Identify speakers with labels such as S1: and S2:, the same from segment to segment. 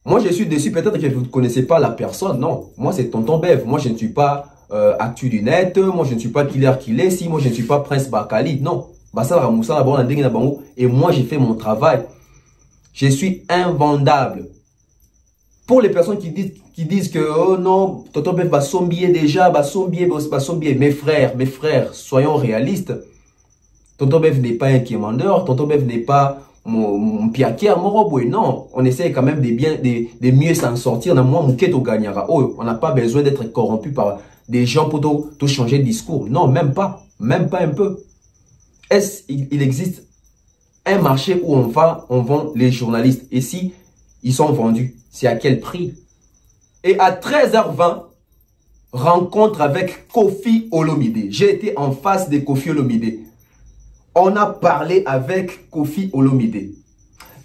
S1: Moi, je suis déçu. Peut-être que vous ne connaissez pas la personne. Non, moi, c'est Tonton Bev. Moi, je ne suis pas Actu du Net. Moi, je ne suis pas Killer Kilesi. Moi, je ne suis pas Prince Bakali. Non. Et moi, j'ai fait mon travail. Je suis invendable. Pour les personnes qui disent que, oh non, Tonton Bev va sombier déjà, va sombier. Mes frères, soyons réalistes. Tonton Bev n'est pas un quémandeur. Tonton Bev n'est pas mon piaquer, mon robot. Non, on essaie quand même de mieux s'en sortir. On n'a pas besoin d'être corrompu par des gens pour tout changer de discours. Non, même pas. Même pas un peu. Il existe un marché où on vend les journalistes. Et si ils sont vendus, c'est à quel prix? Et à 13h20, rencontre avec Kofi Olomide. J'ai été en face de Kofi Olomide. On a parlé avec Kofi Olomide.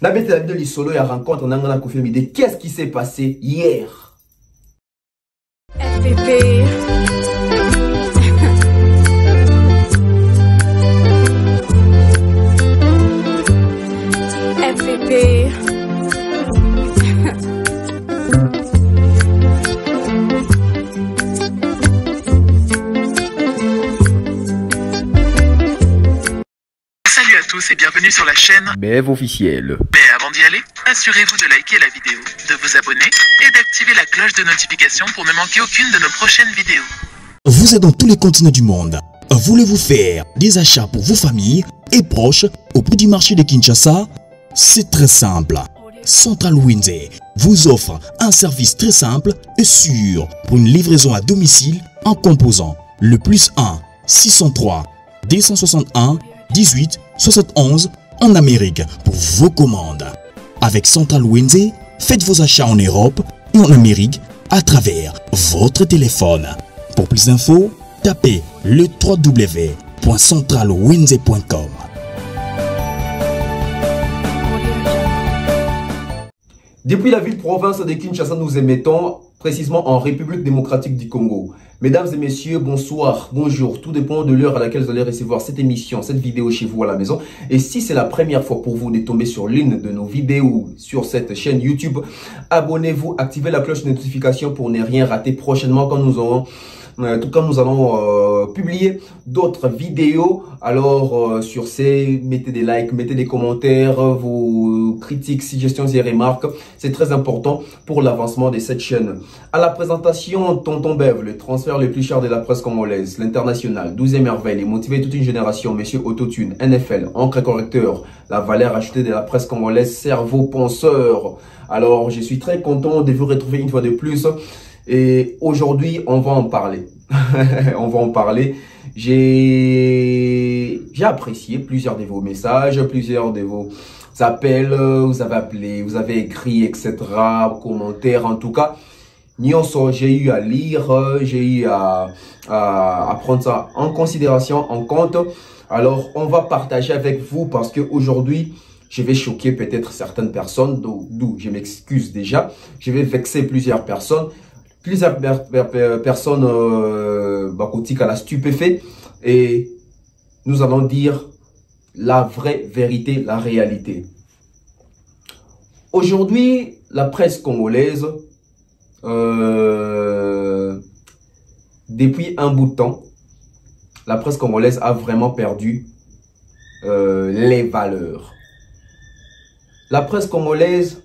S1: La vidéo de l'Isolo, il y a rencontre avec Kofi Olomide. Qu'est-ce qui s'est passé hier?
S2: FPP. FPP.
S3: Salut à tous et bienvenue sur la chaîne
S4: Bev officiel.
S3: Mais avant d'y aller, assurez-vous de liker la vidéo, de vous abonner et d'activer la cloche de notification pour ne manquer aucune de nos prochaines vidéos.
S5: Vous êtes dans tous les continents du monde. Voulez-vous faire des achats pour vos familles et proches au prix du marché de Kinshasa? C'est très simple. Central Wenze vous offre un service très simple et sûr pour une livraison à domicile en composant le +1 603 261 18 71 en Amérique pour vos commandes. Avec Central Wenze, faites vos achats en Europe et en Amérique à travers votre téléphone. Pour plus d'infos, tapez le www.centralwenze.com.
S1: Depuis la ville-province de Kinshasa, nous émettons précisément en République démocratique du Congo. Mesdames et messieurs, bonsoir, bonjour. Tout dépend de l'heure à laquelle vous allez recevoir cette émission, cette vidéo chez vous à la maison. Et si c'est la première fois pour vous de tomber sur l'une de nos vidéos sur cette chaîne YouTube, abonnez-vous, activez la cloche de notification pour ne rien rater prochainement quand nous allons publier d'autres vidéos. Alors sur ces, mettez des likes, mettez des commentaires, vos critiques, suggestions et remarques. C'est très important pour l'avancement de cette chaîne. À la présentation, Tonton Bev, le transfert le plus cher de la presse congolaise, l'international, 12e merveille, et motiver toute une génération, Monsieur Autotune, NFL, encre correcteur, la valeur ajoutée de la presse congolaise, cerveau penseur. Alors je suis très content de vous retrouver une fois de plus. Et aujourd'hui, on va en parler. On va en parler. J'ai apprécié plusieurs de vos messages, plusieurs de vos appels. Vous avez appelé, vous avez écrit, etc. Commentaires, en tout cas. J'ai eu à lire, j'ai eu à prendre ça en considération, en compte. Alors, on va partager avec vous parce que aujourd'hui, je vais choquer peut-être certaines personnes, d'où je m'excuse déjà. Je vais vexer plusieurs personnes. Plusieurs personnes à la stupéfait, et nous allons dire la vraie vérité, la réalité. Aujourd'hui, la presse congolaise, depuis un bout de temps, la presse congolaise a vraiment perdu les valeurs. La presse congolaise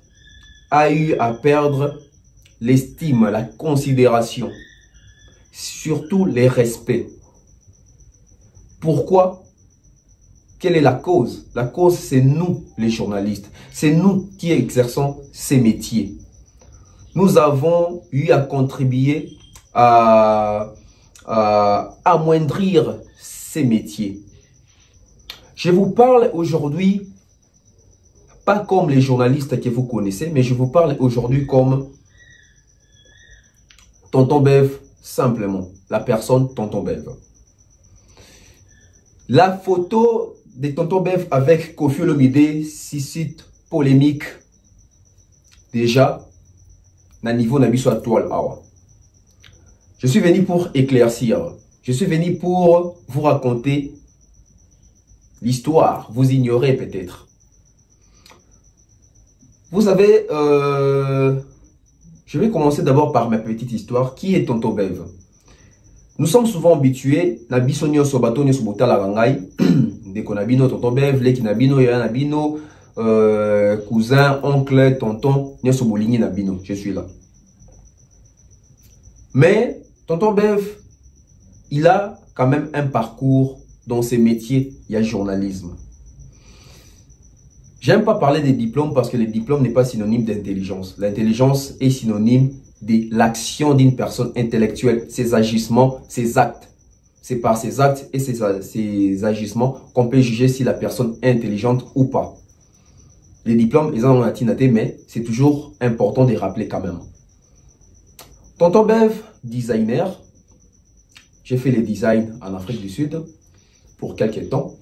S1: a eu à perdre l'estime, la considération, surtout les respects. Pourquoi? Quelle est la cause? La cause, c'est nous, les journalistes. C'est nous qui exerçons ces métiers. Nous avons eu à contribuer à amoindrir ces métiers. Je vous parle aujourd'hui, pas comme les journalistes que vous connaissez, mais je vous parle aujourd'hui comme Tonton Bev, simplement. La personne Tonton Bev. La photo de Tonton Bev avec Kofi Olomide suscite polémique. Déjà, na niveau na biso toile awa. Je suis venu pour éclaircir. Je suis venu pour vous raconter l'histoire. Vous ignorez peut-être. Vous savez, je vais commencer d'abord par ma petite histoire. Qui est Tonton Bev? Nous sommes souvent habitués, na biso nyonso bato nyonso botala rangai, ndeko na bino Tonton Bev, leki na bino, yaya na bino, cousin, oncle, tonton, nyonso bolingi na bino, je suis là. Mais Tonton Bev, il a quand même un parcours dans ses métiers. Il y a journalisme. J'aime pas parler des diplômes parce que le diplôme n'est pas synonyme d'intelligence. L'intelligence est synonyme de l'action d'une personne intellectuelle, ses agissements, ses actes. C'est par ses actes et ses agissements qu'on peut juger si la personne est intelligente ou pas. Les diplômes, ils en ont atteint, mais c'est toujours important de rappeler quand même. Tonton Bev, designer. J'ai fait les designs en Afrique du Sud pour quelques temps.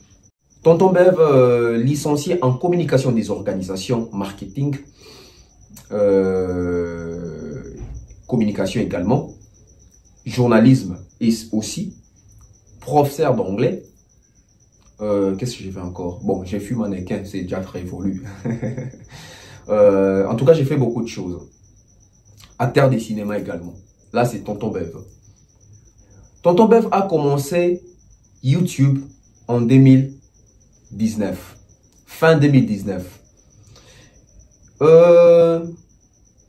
S1: Tonton Bev, licencié en communication des organisations, marketing, communication également, journalisme aussi, professeur d'anglais. Qu'est-ce que j'ai fait encore? Bon, j'ai fait mannequin, c'est déjà très évolué. En tout cas, j'ai fait beaucoup de choses. Acteur de cinéma également. Là, c'est Tonton Bev. Tonton Bev a commencé YouTube en 2019. Fin 2019.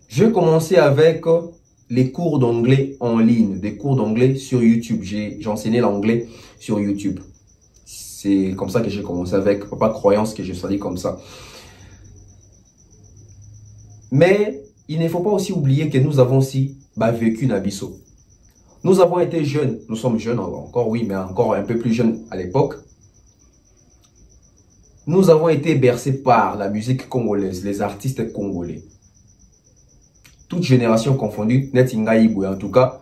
S1: J'ai commencé avec les cours d'anglais en ligne. Des cours d'anglais sur YouTube. J'enseignais l'anglais sur YouTube. C'est comme ça que j'ai commencé avec. Pas de croyance que je sois dit comme ça. Mais il ne faut pas aussi oublier que nous avons aussi vécu Nabiso. Nous avons été jeunes, nous sommes jeunes encore, oui, mais encore un peu plus jeunes à l'époque. Nous avons été bercés par la musique congolaise, les artistes congolais. Toute génération confondue, net Ingaïbou. En tout cas,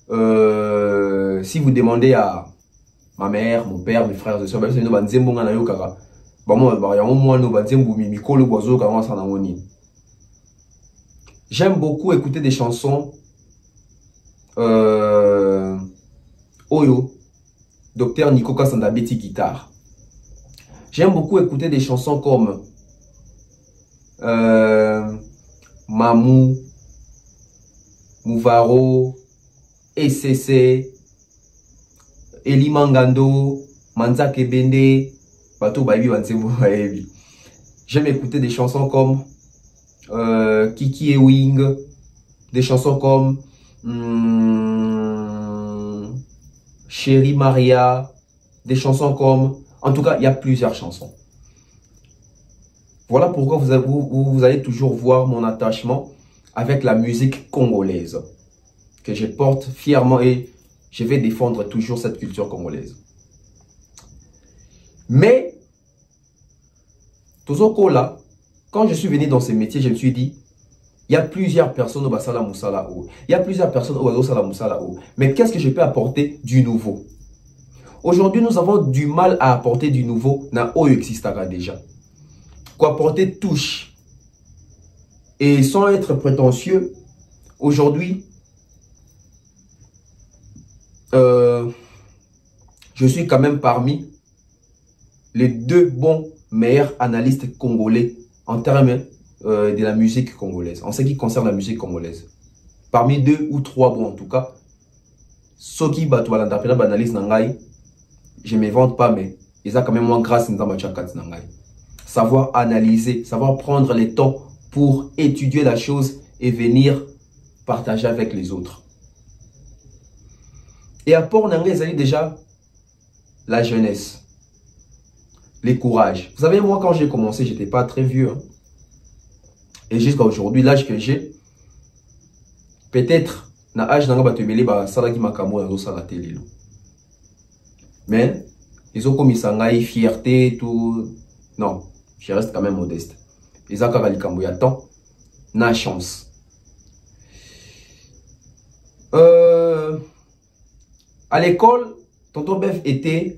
S1: si vous demandez à ma mère, mon père, mes frères et sœurs, j'aime beaucoup écouter des chansons Oyo, Docteur Nikoka Sandabeti guitare. J'aime beaucoup écouter des chansons comme Mamou, Mouvaro, ECC, Eli Mangando, Manza Kebende, Bato Baby Wansebu Baebi. J'aime écouter des chansons comme Kiki Ewing, des chansons comme Chérie Maria, des chansons comme... En tout cas, il y a plusieurs chansons. Voilà pourquoi vous allez toujours voir mon attachement avec la musique congolaise, que je porte fièrement et je vais défendre toujours cette culture congolaise. Mais, Tozoko là, quand je suis venu dans ces métiers, je me suis dit, il y a plusieurs personnes au Basala Moussala O. Il y a plusieurs personnes au Basala Moussala O. Mais qu'est-ce que je peux apporter du nouveau? Aujourd'hui, nous avons du mal à apporter du nouveau dans Oyo existera déjà. Quoi apporter touche. Et sans être prétentieux, aujourd'hui, je suis quand même parmi les deux bons meilleurs analystes congolais en termes de la musique congolaise, en ce qui concerne la musique congolaise. Parmi deux ou trois bons en tout cas, ceux qui battent l'analyse nangai, je ne me vante pas, mais ils ont quand même moins grâce dans ma nangai. Savoir analyser, savoir prendre le temps pour étudier la chose et venir partager avec les autres. Et à Port Nangai, ils ont déjà la jeunesse, les courages. Vous savez, moi, quand j'ai commencé, je n'étais pas très vieux. Hein. Et jusqu'à aujourd'hui, l'âge que j'ai, peut-être, na âge nanga batebele ba salaki makambo na sala télé. Mais ils ont commis sangai fierté tout. Non, je reste quand même modeste. Ils ont kaka likambo ya temps na chance. À l'école, Tonton Bev était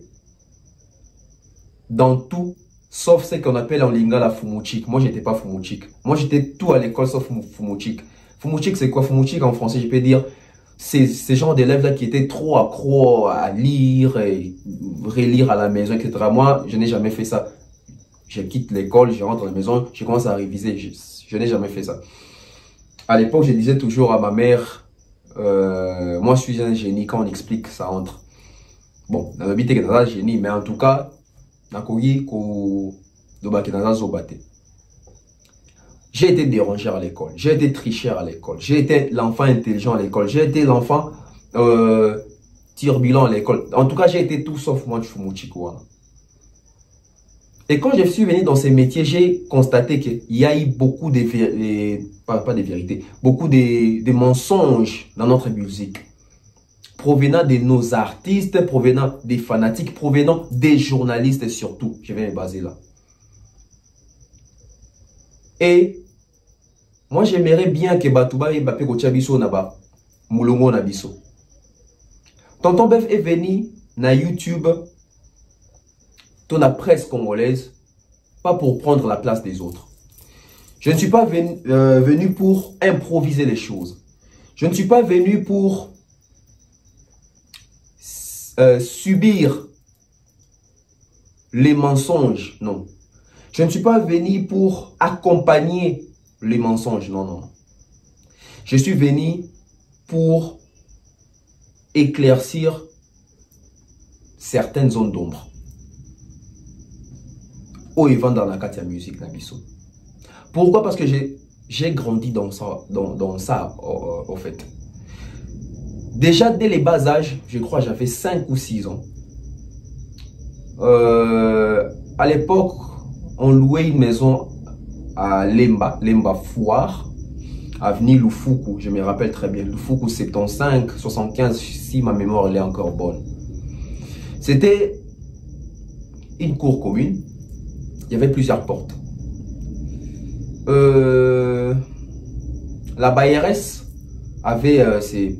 S1: dans tout, sauf ce qu'on appelle en lingala fumuchik. Moi, j'étais pas fumuchik. Moi, j'étais tout à l'école sauf fumuchik. Fumuchik, c'est quoi? Fumuchik en français, je peux dire, c'est ces genres d'élèves-là qui étaient trop accros à lire et relire à la maison, etc. Moi, je n'ai jamais fait ça. Je quitte l'école, je rentre à la maison, je commence à réviser. Je n'ai jamais fait ça. À l'époque, je disais toujours à ma mère, moi je suis un génie, quand on explique, ça entre. Bon, dans le but, c'est un génie, mais en tout cas, j'ai été dérangé à l'école, j'ai été tricheur à l'école, j'ai été l'enfant intelligent à l'école, j'ai été l'enfant turbulent à l'école. En tout cas, j'ai été tout sauf moi, Chumuchikouana. Et quand je suis venu dans ces métiers, j'ai constaté qu'il y a eu beaucoup de vérités, beaucoup de mensonges dans notre musique, provenant de nos artistes, provenant des fanatiques, provenant des journalistes surtout. Je vais me baser là. Et moi, j'aimerais bien que Batouba et Bape Kochabiso Naba, Moulongo Nabiso. Tonton Bev est venu na YouTube, dans la presse congolaise, pas pour prendre la place des autres. Je ne suis pas venu pour improviser les choses. Je ne suis pas venu pour subir les mensonges, non. Je ne suis pas venu pour accompagner les mensonges, non, non. Je suis venu pour éclaircir certaines zones d'ombre. Où ils vendent dans la carte de musique, Nabiso. Pourquoi? Parce que j'ai grandi dans ça, au fait. Déjà, dès les bas âges, je crois j'avais 5 ou 6 ans. À l'époque, on louait une maison à Lemba Foire, avenue Lufuku, je me rappelle très bien, Lufuku 75, 75, si ma mémoire elle est encore bonne. C'était une cour commune, il y avait plusieurs portes. La bailleresse avait ses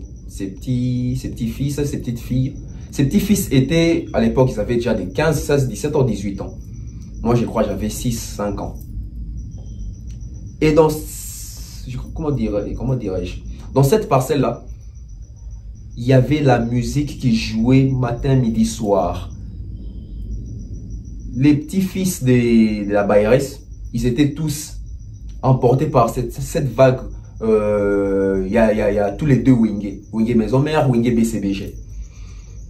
S1: petits-fils, ses petites filles. Ses petits-fils étaient, à l'époque, ils avaient déjà des 15, 16, 17 ans, 18 ans. Moi, je crois j'avais 6, 5 ans. Et dans, comment dirais-je, dans cette parcelle-là, il y avait la musique qui jouait matin, midi, soir. Les petits-fils de la bailleresse, ils étaient tous emportés par cette vague. Il y a tous les deux Wingé. Wingé Maison Mère, Wingé BCBG.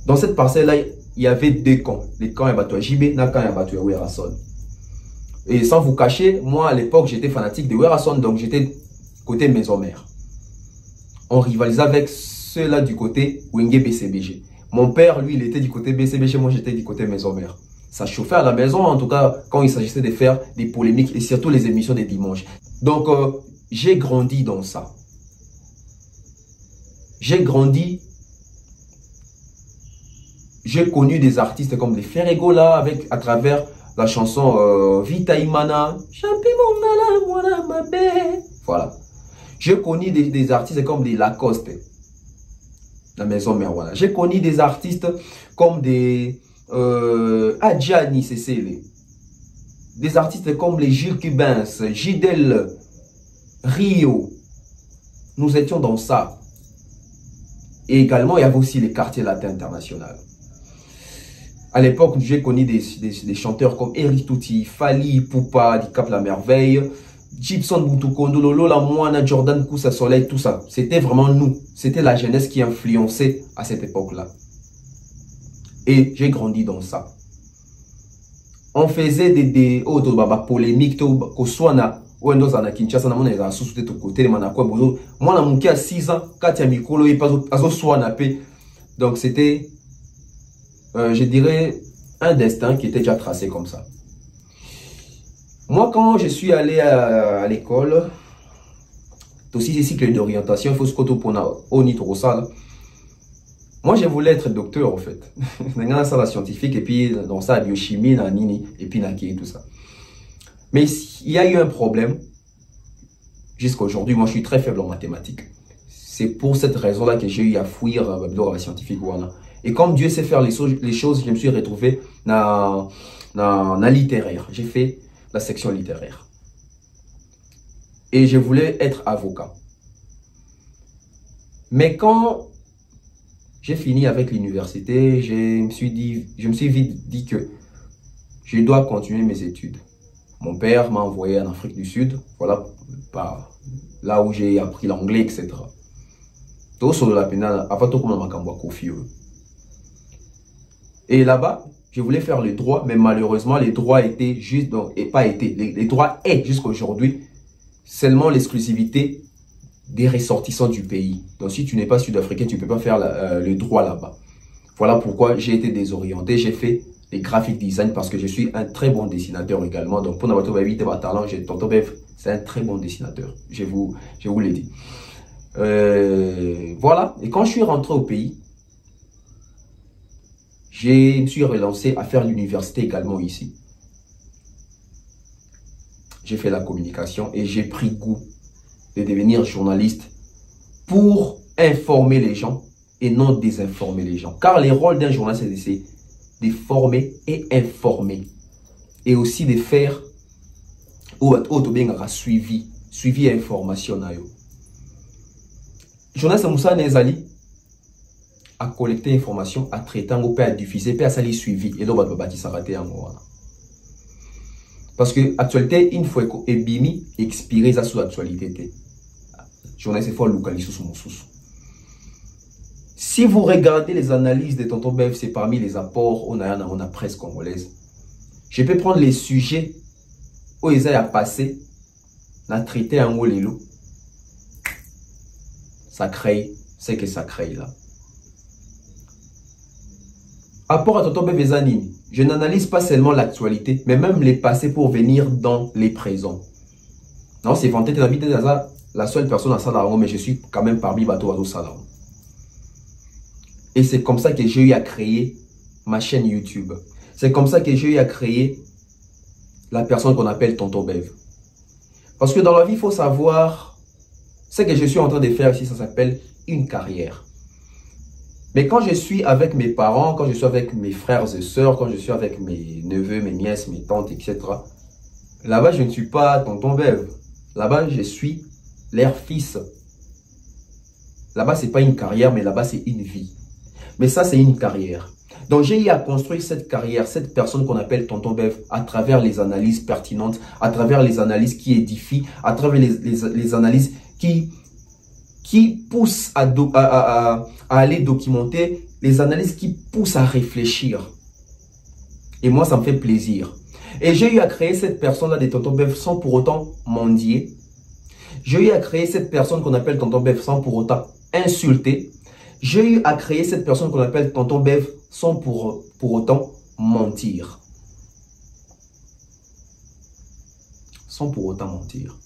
S1: Dans cette parcelle-là, il y avait 2 camps. Les camps Yabatou JB, les camps Yabatou Werason. Et sans vous cacher, moi à l'époque, j'étais fanatique de Werason, donc j'étais côté Maison Mère. On rivalisait avec ceux-là du côté Wingé BCBG. Mon père, lui, il était du côté BCBG, moi j'étais du côté Maison Mère. Ça chauffait à la maison, en tout cas, quand il s'agissait de faire des polémiques et surtout les émissions des dimanches. Donc, j'ai grandi dans ça. J'ai grandi. J'ai connu des artistes comme les Ferregola à travers la chanson Vita Imana. Voilà. J'ai connu des artistes comme les Lacoste. La Maison Mère, voilà. J'ai connu des artistes comme des Adjani Cécile. Des artistes comme les Gilles Cubins, Gidel, Rio. Nous étions dans ça. Et également, il y avait aussi les quartiers latins internationaux. À l'époque, j'ai connu des chanteurs comme Eric Touti, Fali, Poupa, du Cap La Merveille, Gibson Boutukondo, Lolo, La Moana, Jordan Koussa Soleil, tout ça. C'était vraiment nous. C'était la jeunesse qui influençait à cette époque-là. Et j'ai grandi dans ça. On faisait des polémiques, moi, à 6 ans, donc c'était, je dirais, un destin qui était déjà tracé comme ça. Moi, quand je suis allé à l'école, aussi des cycles d'orientation, il faut se moi, je voulais être docteur, en fait. Dans ça, la scientifique, et puis dans ça, la biochimie, la nini, et puis et tout ça. Mais il y a eu un problème. Jusqu'à aujourd'hui, moi, je suis très faible en mathématiques. C'est pour cette raison-là que j'ai eu à fuir la scientifique. Et comme Dieu sait faire les choses, je me suis retrouvé dans la littéraire. J'ai fait la section littéraire. Et je voulais être avocat. Mais quand j'ai fini avec l'université, je me suis vite dit que je dois continuer mes études. Mon père m'a envoyé en Afrique du Sud, voilà, là où j'ai appris l'anglais, etc. Et là-bas, je voulais faire le droit, mais malheureusement, les droits étaient juste, donc, et pas été, les droits est jusqu'à aujourd'hui seulement l'exclusivité des ressortissants du pays. Donc, si tu n'es pas sud-africain, tu ne peux pas faire le droit là-bas. Voilà pourquoi j'ai été désorienté. J'ai fait les graphic design parce que je suis un très bon dessinateur également. Donc, pour n'avoir pas talent, c'est un très bon dessinateur. Je vous l'ai dit. Voilà. Et quand je suis rentré au pays, je me suis relancé à faire l'université également ici. J'ai fait la communication et j'ai pris goût de devenir journaliste pour informer les gens et non désinformer les gens. Car les rôles d'un journaliste, c'est de former et informer. Et aussi de faire suivi information. Journaliste Moussa Nezali à collecter information, à traiter, à diffuser, à salir suivi. Et donc, on va s'arrêter en moi. Parce que l'actualité, une fois que Ebimi expiré ça sous l'actualité. Journaliste, il faut localiser sous mon sous. Si vous regardez les analyses de Tonton Bev, c'est parmi les apports on a presse congolaise. Je peux prendre les sujets où ils ont passé, on a traité en haut les lots. Ça crée, c'est que ça crée là. Apport à Tonton Bev Zanini, je n'analyse pas seulement l'actualité, mais même les passés pour venir dans les présents. Non, c'est vanté, la seule personne à Salaron, mais je suis quand même parmi Bateau Salaron. Et c'est comme ça que j'ai eu à créer ma chaîne YouTube. C'est comme ça que j'ai eu à créer la personne qu'on appelle Tonton Bev. Parce que dans la vie, il faut savoir, ce que je suis en train de faire ici, ça s'appelle une carrière. Mais quand je suis avec mes parents, quand je suis avec mes frères et sœurs, quand je suis avec mes neveux, mes nièces, mes tantes, etc. Là-bas, je ne suis pas Tonton Bev. Là-bas, je suis leur fils. Là-bas, ce n'est pas une carrière, mais là-bas, c'est une vie. Mais ça, c'est une carrière. Donc, j'ai eu à construire cette carrière, cette personne qu'on appelle Tonton Bev, à travers les analyses pertinentes, à travers les analyses qui édifient, à travers les analyses qui poussent à aller documenter, les analyses qui poussent à réfléchir. Et moi, ça me fait plaisir. Et j'ai eu à créer cette personne-là de Tonton Bev sans pour autant mendier. J'ai eu à créer cette personne qu'on appelle Tonton Bev sans pour autant insulter. J'ai eu à créer cette personne qu'on appelle Tonton Bev sans pour autant mentir. Sans pour autant mentir.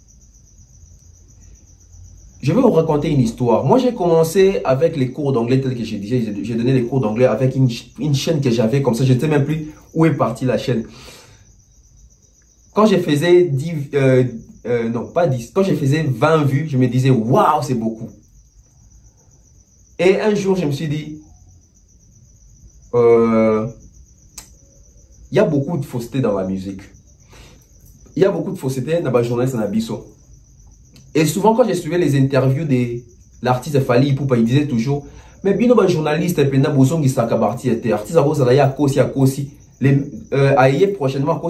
S1: Je vais vous raconter une histoire. Moi, j'ai commencé avec les cours d'anglais tels que j'ai dit. J'ai donné les cours d'anglais avec une chaîne que j'avais comme ça. Je ne sais même plus où est partie la chaîne. Quand je faisais 10, non pas 10, quand je faisais 20 vues, je me disais, waouh, c'est beaucoup. Et un jour, je me suis dit, il y a beaucoup de fausseté dans la musique. Il y a beaucoup de fausseté dans la journaliste en abisso. Et souvent, quand je suivais les interviews de l'artiste Fali Ipupa, il disait toujours, mais bien les journalistes, artiste prochainement,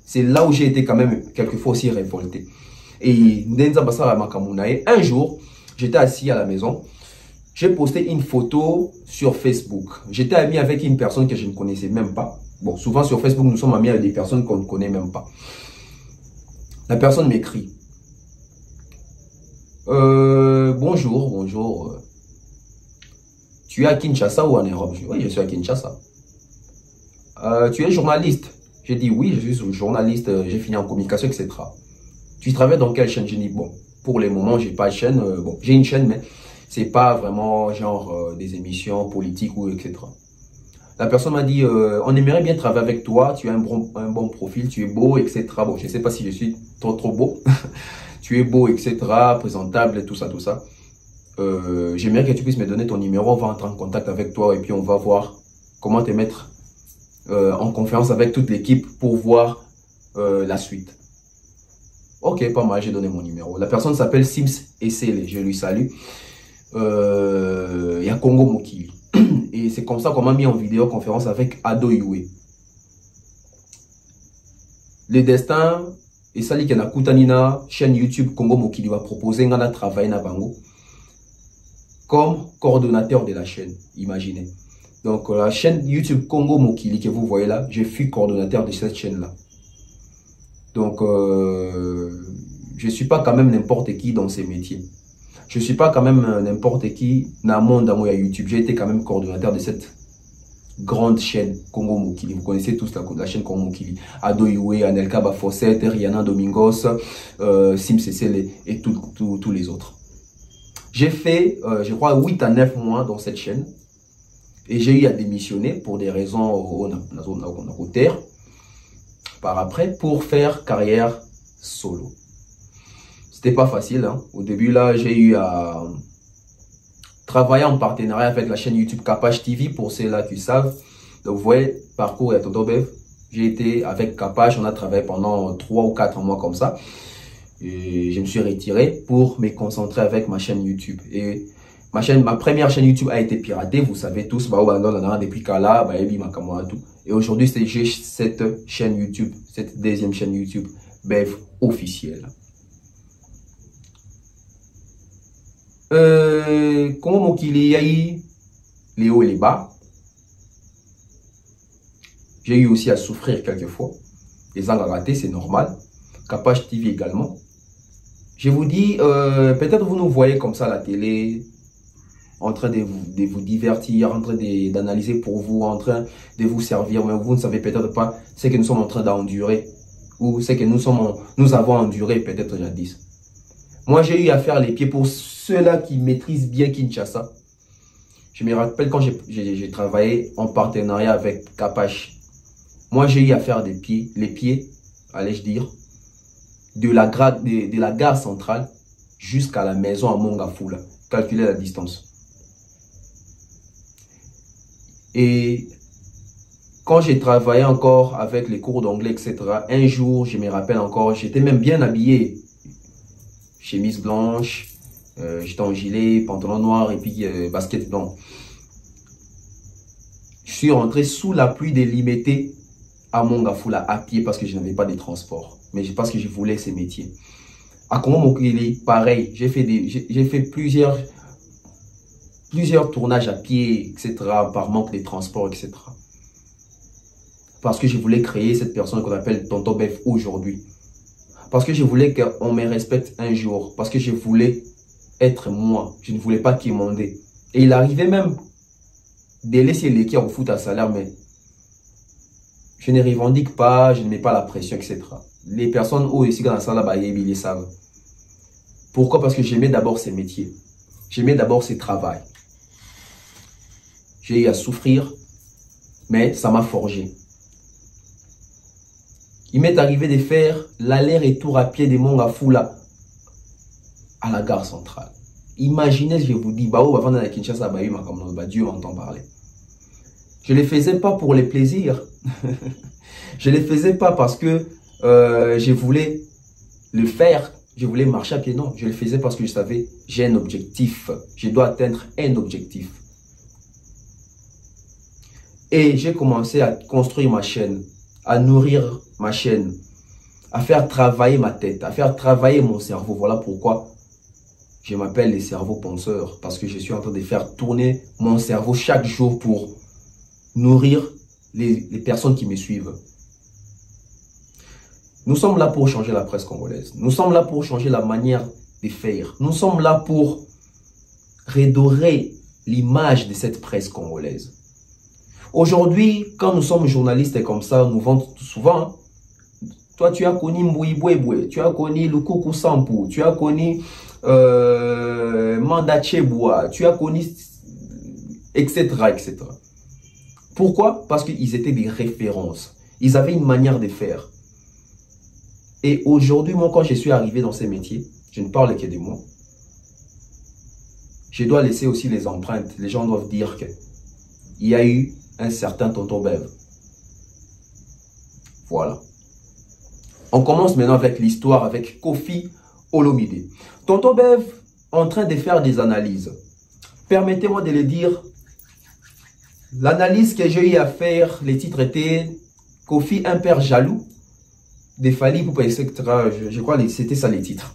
S1: c'est là où j'ai été quand même quelquefois aussi révolté. Et un jour, j'étais assis à la maison, j'ai posté une photo sur Facebook. J'étais ami avec une personne que je ne connaissais même pas. Bon, souvent sur Facebook, nous sommes amis avec des personnes qu'on ne connaît même pas. La personne m'écrit. Bonjour, bonjour. Tu es à Kinshasa ou en Europe? Oui, je suis à Kinshasa. Tu es journaliste? J'ai dit oui, je suis journaliste, j'ai fini en communication, etc. Tu travailles dans quelle chaîne? J'ai dit bon, pour le moment, j'ai pas de chaîne. Bon, j'ai une chaîne, mais c'est pas vraiment genre des émissions politiques ou etc. La personne m'a dit, on aimerait bien travailler avec toi, tu as un bon profil, tu es beau, etc. Bon, je ne sais pas si je suis trop beau. Tu es beau, etc. Présentable, tout ça, tout ça. J'aimerais que tu puisses me donner ton numéro, on va entrer en contact avec toi et puis on va voir comment te mettre en confiance avec toute l'équipe pour voir la suite. Ok, pas mal, j'ai donné mon numéro. La personne s'appelle Sims Essele, je lui salue. Il y a Congo Mokili. Et c'est comme ça qu'on m'a mis en vidéoconférence avec Ado Yue. le destin, et ça, qui na Kutanina, chaîne YouTube Congo Mokili va proposer un travail na bango comme coordonnateur de la chaîne, imaginez. Donc, la chaîne YouTube Congo Mokili que vous voyez là, je suis coordonnateur de cette chaîne-là. Donc, je ne suis pas quand même n'importe qui dans ces métiers. Je ne suis pas quand même n'importe qui dans le monde dans YouTube. J'ai été quand même coordonnateur de cette grande chaîne Congo Mokili. Vous connaissez tous la chaîne Congo Mokili. Ado Iwe, Anelka Bafosset, Rihanna Domingos, Sim Cecele et tous les autres. J'ai fait, je crois, 8 à 9 mois dans cette chaîne. Et j'ai eu à démissionner pour des raisons au terre. Par après, pour faire carrière solo. C'était pas facile, hein. Au début, là, j'ai eu à travailler en partenariat avec la chaîne YouTube Kapash TV, pour ceux-là qui savent. Donc, vous voyez, parcours et Tonton Bev. J'ai été avec Kapash, on a travaillé pendant 3 ou 4 mois comme ça. Et je me suis retiré pour me concentrer avec ma chaîne YouTube. Et ma première chaîne YouTube a été piratée, vous savez tous, depuis Kala, et aujourd'hui, j'ai cette chaîne YouTube, cette deuxième chaîne YouTube, Bev officielle. Comment Mokili y a eu les hauts et les bas. J'ai eu aussi à souffrir quelquefois. Les angles ratés, c'est normal. Kapash TV également. Je vous dis, peut-être vous nous voyez comme ça à la télé, en train de vous divertir, en train d'analyser pour vous, en train de vous servir, mais vous ne savez peut-être pas ce que nous sommes en train d'endurer, ou ce que nous avons enduré peut-être jadis. Moi, j'ai eu à faire les pieds pour ceux-là qui maîtrisent bien Kinshasa. Je me rappelle quand j'ai travaillé en partenariat avec Kapash. Moi, j'ai eu à faire les pieds, allais-je dire, de la gare centrale jusqu'à la maison à Mongafula. Calculer la distance. Et quand j'ai travaillé encore avec les cours d'anglais, etc., un jour, je me rappelle encore, j'étais même bien habillé. Chemise blanche, j'étais en gilet, pantalon noir et puis basket blanc. Je suis rentré sous la pluie délimitée à Mongafula à pied parce que je n'avais pas de transport. Mais parce que je voulais ces métiers. À Congo Mokili, pareil, j'ai fait plusieurs tournages à pied, etc., par manque de transport, etc. Parce que je voulais créer cette personne qu'on appelle Tonton Bev aujourd'hui. Parce que je voulais qu'on me respecte un jour. Parce que je voulais être moi. Je ne voulais pas quémander. Et il arrivait même de laisser les qui au foot à salaire, mais je ne revendique pas, je ne mets pas la pression, etc. Les personnes ici dans la salle, ils les savent. Pourquoi? Parce que j'aimais d'abord ces métiers. J'aimais d'abord ces travails. J'ai eu à souffrir, mais ça m'a forgé. Il m'est arrivé de faire l'aller-retour à pied de Mongafula à la gare centrale. Imaginez, je vous dis, Dieu m'entend parler. Je ne les faisais pas pour les plaisirs. Je ne les faisais pas parce que je voulais le faire. Je voulais marcher à pied. Non, je le faisais parce que je savais, j'ai un objectif. Je dois atteindre un objectif. Et j'ai commencé à construire ma chaîne, à nourrir ma chaîne, à faire travailler ma tête, à faire travailler mon cerveau. Voilà pourquoi je m'appelle les cerveaux penseurs. Parce que je suis en train de faire tourner mon cerveau chaque jour pour nourrir les personnes qui me suivent. Nous sommes là pour changer la presse congolaise. Nous sommes là pour changer la manière de faire. Nous sommes là pour redorer l'image de cette presse congolaise. Aujourd'hui, quand nous sommes journalistes comme ça, nous vendons souvent. Toi, tu as connu Mbouibouéboué, tu as connu Lukuku Sampu, tu as connu Manda Cheboua, tu as connu, etc., etc. Pourquoi? Parce qu'ils étaient des références. Ils avaient une manière de faire. Et aujourd'hui, moi, quand je suis arrivé dans ces métiers, je ne parle que de moi. Je dois laisser aussi les empreintes. Les gens doivent dire qu'il y a eu un certain Tonton Bev. Voilà. On commence maintenant avec l'histoire avec Koffi Olomide. Tonton Bev en train de faire des analyses. Permettez-moi de le dire. L'analyse que j'ai eu à faire, les titres étaient Koffi, un père jaloux. des Fally Ipupa, etc. Je crois que c'était ça les titres.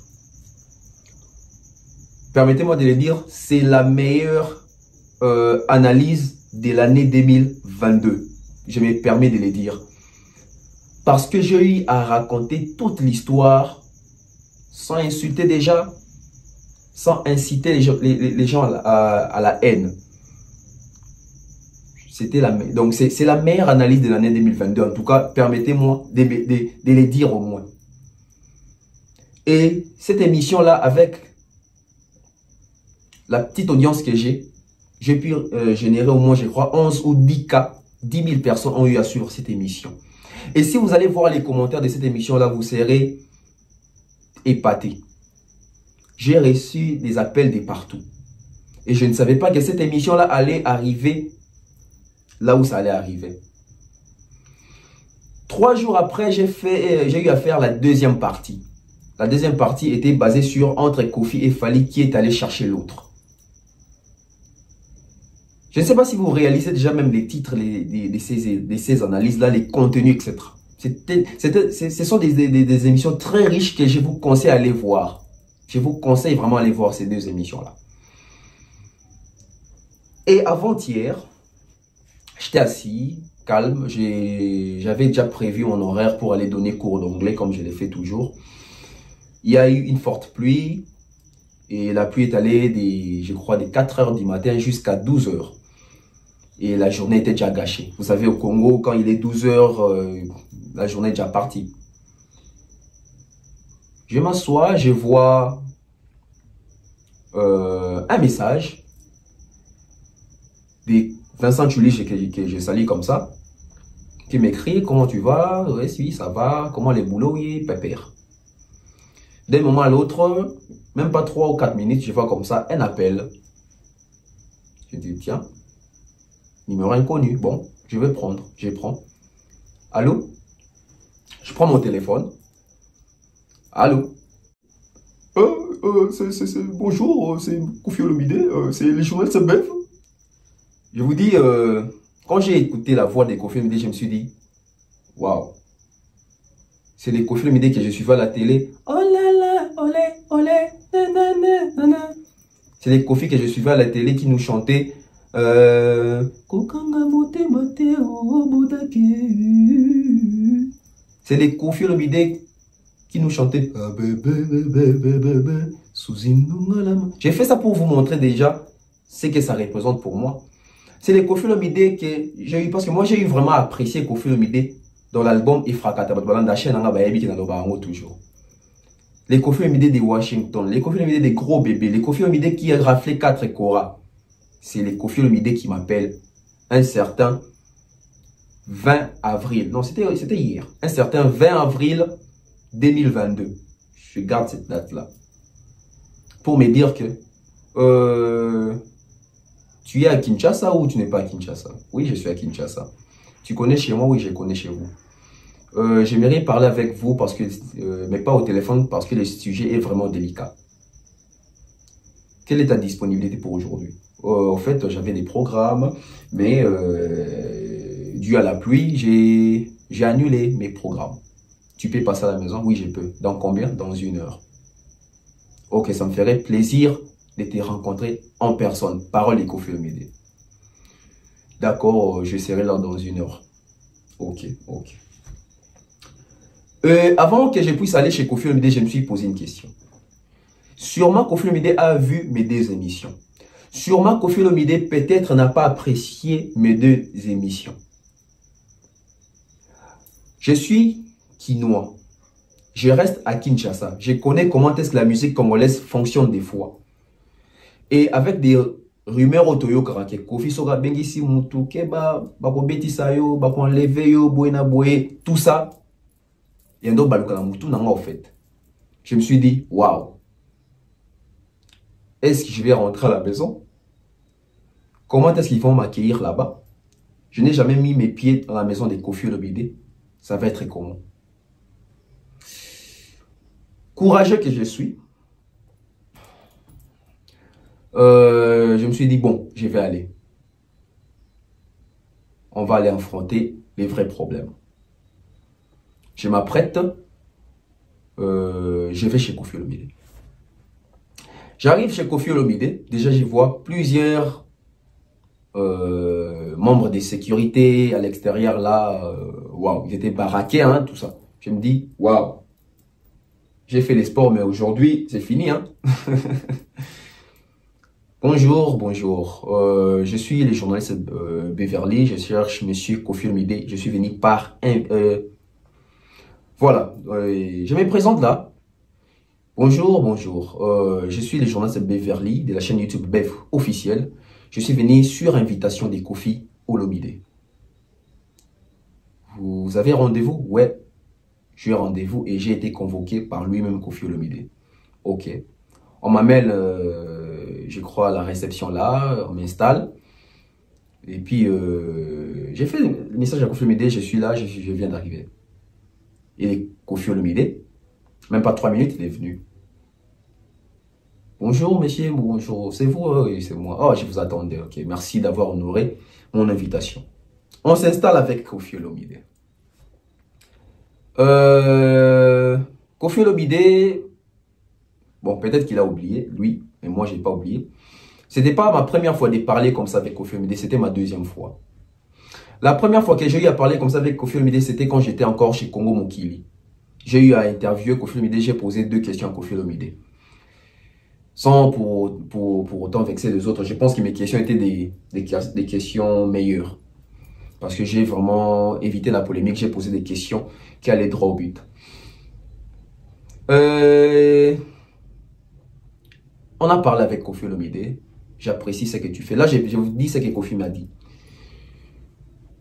S1: Permettez-moi de le dire, c'est la meilleure analyse de l'année 2022. Je me permets de le dire. Parce que j'ai eu à raconter toute l'histoire sans insulter déjà, sans inciter les gens à la haine. Donc c'est la meilleure analyse de l'année 2022. En tout cas, permettez-moi de le dire au moins. Et cette émission-là, avec la petite audience que j'ai pu générer au moins, je crois, 11 ou 10 cas, 10 000 personnes ont eu à suivre cette émission. Et si vous allez voir les commentaires de cette émission-là, vous serez épatés. J'ai reçu des appels de partout. Et je ne savais pas que cette émission-là allait arriver là où ça allait arriver. 3 jours après, j'ai eu à faire la deuxième partie. La deuxième partie était basée sur entre Kofi et Fally qui est allé chercher l'autre. Je ne sais pas si vous réalisez déjà même les titres de ces analyses-là, les contenus, etc. Ce sont des émissions très riches que je vous conseille à aller voir. Je vous conseille vraiment d'aller voir ces 2 émissions-là. Et avant-hier, j'étais assis, calme. J'avais déjà prévu mon horaire pour aller donner cours d'anglais, comme je l'ai fait toujours. Il y a eu une forte pluie. Et la pluie est allée, je crois, de 4 h du matin jusqu'à 12 h. Et la journée était déjà gâchée. Vous savez, au Congo, quand il est 12 h, la journée est déjà partie. Je m'assois, je vois un message de Vincent Chulich que je salue comme ça, qui m'écrit: comment tu vas? Oui, ça va. Comment les boulots? Oui, pépère. D'un moment à l'autre, même pas 3 ou 4 minutes, je vois comme ça un appel. Je dis: tiens, numéro inconnu. Bon, je vais prendre. Je prends. Allô? Je prends mon téléphone. Allô? Bonjour, c'est Kofi Olomide, c'est le journal CBF. Je vous dis, quand j'ai écouté la voix de Kofi Olomide, je me suis dit, waouh, c'est les Kofi Olomide que je suivais à la télé. Oh là là, olé, olé, nanana, nanana. C'est les Kofi que je suivais à la télé qui nous chantaient c'est les Kofi Olomide qui nous chantaient. J'ai fait ça pour vous montrer déjà ce que ça représente pour moi. C'est les Kofi Olomide que j'ai eu, parce que moi j'ai eu vraiment apprécié Kofi Olomide dans l'album Ifrakata toujours. Les Kofi Olomide de Washington, les Kofi Olomide des gros bébés, les Kofi Olomide qui a raflé 4 Cora. C'est les Kofi Olomide qui m'appellent un certain 20 avril. Non, c'était hier. Un certain 20 avril 2022. Je garde cette date-là. Pour me dire que tu es à Kinshasa ou tu n'es pas à Kinshasa? Oui, je suis à Kinshasa. Tu connais chez moi? Oui, je connais chez vous. J'aimerais parler avec vous, parce que, mais pas au téléphone, parce que le sujet est vraiment délicat. Quelle est ta disponibilité pour aujourd'hui? En fait, j'avais des programmes, mais dû à la pluie, j'ai annulé mes programmes. Tu peux passer à la maison? Oui, je peux. Dans combien? Dans 1 heure. Ok, ça me ferait plaisir de te rencontrer en personne. Parole de Kofi Olomide. D'accord, je serai là dans 1 heure. Ok, ok. Avant que je puisse aller chez Kofi Olomide, je me suis posé une question. Sûrement, Kofi Olomide a vu mes 2 émissions. Sûrement, Kofi Olomide peut-être n'a pas apprécié mes 2 émissions. Je suis Kinois. Je reste à Kinshasa. Je connais comment est-ce que la musique congolaise fonctionne des fois. Et avec des rumeurs autoyo que Kofi Soga Bengisi Mutu, Keba, Bako Betisa yo, Bako Enleve yo, Boena Boe, tout ça. Et un autre Mutu n'a en fait. Je me suis dit, waouh. Est-ce que je vais rentrer à la maison? Comment est-ce qu'ils vont m'accueillir là-bas? Je n'ai jamais mis mes pieds dans la maison de Kofi Olomide. Ça va être comment? Courageux que je suis, je me suis dit, bon, je vais aller. On va aller affronter les vrais problèmes. Je m'apprête je vais chez Koffi Olomide. J'arrive chez Koffi Olomide, déjà j'y vois plusieurs membres de sécurité à l'extérieur là, waouh, ils étaient baraqués, hein, tout ça. Je me dis, waouh, j'ai fait les sports, mais aujourd'hui, c'est fini, hein. Bonjour, bonjour. Je suis le journaliste Beverly. Je cherche Monsieur Koffi Olomide. Je suis venu par voilà. Je me présente là. Bonjour, bonjour. Je suis le journaliste Beverly de la chaîne YouTube Bev officielle. Je suis venu sur invitation de Koffi Olomide. Vous avez rendez-vous? Ouais, j'ai rendez-vous et j'ai été convoqué par lui-même Koffi Olomide. Ok. On m'amène, je crois, à la réception là, on m'installe. Et puis, j'ai fait le message à Koffi Olomide, je suis là, je viens d'arriver. Et Koffi Olomide, même pas 3 minutes, il est venu. Bonjour, monsieur, bonjour, c'est vous? Oui, c'est moi. Oh, je vous attendais, ok. Merci d'avoir honoré mon invitation. On s'installe avec Koffi Olomide. Koffi Olomide, bon, peut-être qu'il a oublié, lui, mais moi, je n'ai pas oublié. C'était pas ma première fois de parler comme ça avec Koffi Olomide, c'était ma deuxième fois. La première fois que j'ai eu à parler comme ça avec Koffi Olomide, c'était quand j'étais encore chez Congo Mokili. J'ai eu à interviewer Koffi Olomide, j'ai posé 2 questions à Koffi Olomide. Sans pour autant vexer les autres. Je pense que mes questions étaient des questions meilleures. Parce que j'ai vraiment évité la polémique, j'ai posé des questions qui allaient droit au but. On a parlé avec Koffi Olomide. J'apprécie ce que tu fais. Là, je vous dis ce que Koffi m'a dit.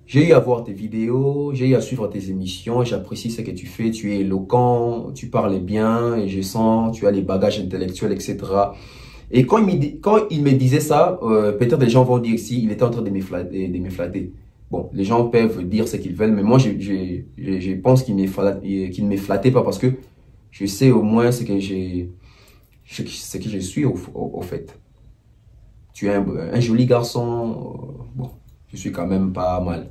S1: J'ai eu à voir tes vidéos, j'ai eu à suivre tes émissions. J'apprécie ce que tu fais. Tu es éloquent, tu parles bien et je sens tu as les bagages intellectuels, etc. Et quand il me disait ça, peut-être les gens vont dire si il était en train de me flatter. Bon, les gens peuvent dire ce qu'ils veulent, mais moi, je pense qu'il ne me flattait pas parce que je sais au moins ce que je suis au fait. Tu es un joli garçon, bon, je suis quand même pas mal.